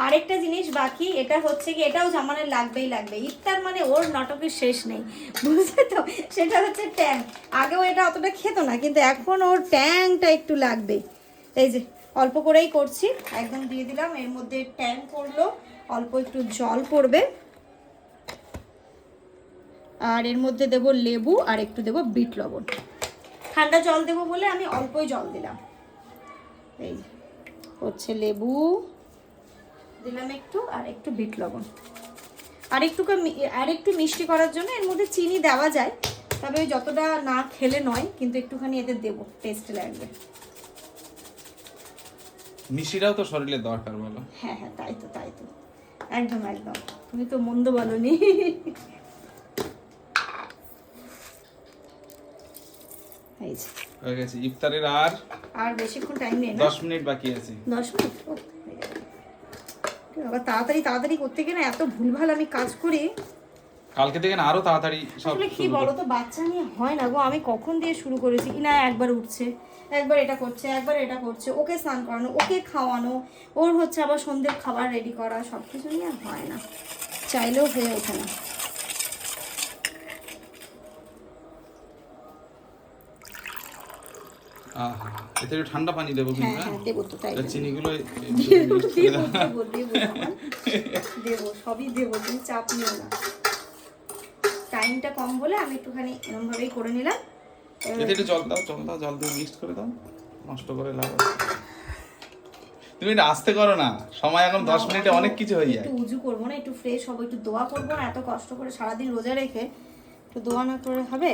আরেকটা জিনিস বাকি, এটা হচ্ছে কি, এটাও জামানের লাগবেই লাগবে। ইফতার মানে ওর নাটকের শেষ নেই, বুঝলে তো। সেটা হচ্ছে ট্যাং। আগেও এটা অতটা খেত না, কিন্তু এখন ওর ট্যাংটা একটু লাগবে। এই যে অল্প করেই করছি, একদম দিয়ে দিলাম। এর মধ্যে ট্যাং পড়লো, অল্প একটু জল পড়বে, আর এর মধ্যে দেবো লেবু, আর একটু দেবো বিট লবণ। ঠান্ডা জল দেবো বলে আমি অল্পই জল দিলাম। এই হচ্ছে লেবু দিলাম একটু, আর একটু বিট লবণ, আর একটু মিষ্টি করার জন্য এর মধ্যে চিনি দেওয়া যায়, তবে ওই যতটা না খেলে নয়, কিন্তু একটুখানি এতে দেবো, টেস্ট লাগবে। মিষ্টিটাও তো শরীরে দরকার, বলো। হ্যাঁ হ্যাঁ, তাই তো তাই তো, একদম একদম, তুমি তো মন্দ বলনি। এই যে হয়ে গেছে ইফতারের। আর বেশিক্ষণ টাইম নেই না, 10 মিনিট বাকি আছে। 10 মিনিট। আবার তাড়াতাড়ি তাড়াতাড়ি করতে গিয়ে না এত ভুলভাল আমি কাজ করি। কালকে থেকে না আরো তাড়াতাড়ি সব আসলে কি বলো তো, বাচ্চা নিয়ে হয় না গো। আমি কখন দিয়ে শুরু করেছি, না একবার উঠছে, একবার এটা করছে, একবার এটা করছে, ওকে স্নান করানো, ওকে খাওয়ানো, ওর হচ্ছে আবার সন্ধ্যের খাবার রেডি করা, সব কিছু নিয়ে হয় না, চাইলেও হয়ে ওঠে না। আহা, এতে একটু ঠান্ডা পানি দেবো হ্যাঁ কিন্তু। হ্যাঁ দেবো তো, তাই দেবো। চিনিগুলো দেবো দেবো দেবো জামাল, দেবো, সবই দেবো, তুমি চাপ নিও না। টাইমটা কম বলে আমি একটুখানি এরকমভাবেই করে নিলাম। এতে একটু জল দাও, জল দিয়ে মিক্স করে দাও, নষ্ট করে লাভ আছে। তুমি এটা আস্তে করো না, সময় এখন 10 মিনিটে অনেক কিছু হয়ে যায়। একটু উজু করবো না, একটু ফ্রেশ হবো, একটু দোয়া করবো না, এত কষ্ট করে সারাদিন রোজা রেখে একটু দোয়া না করে হবে?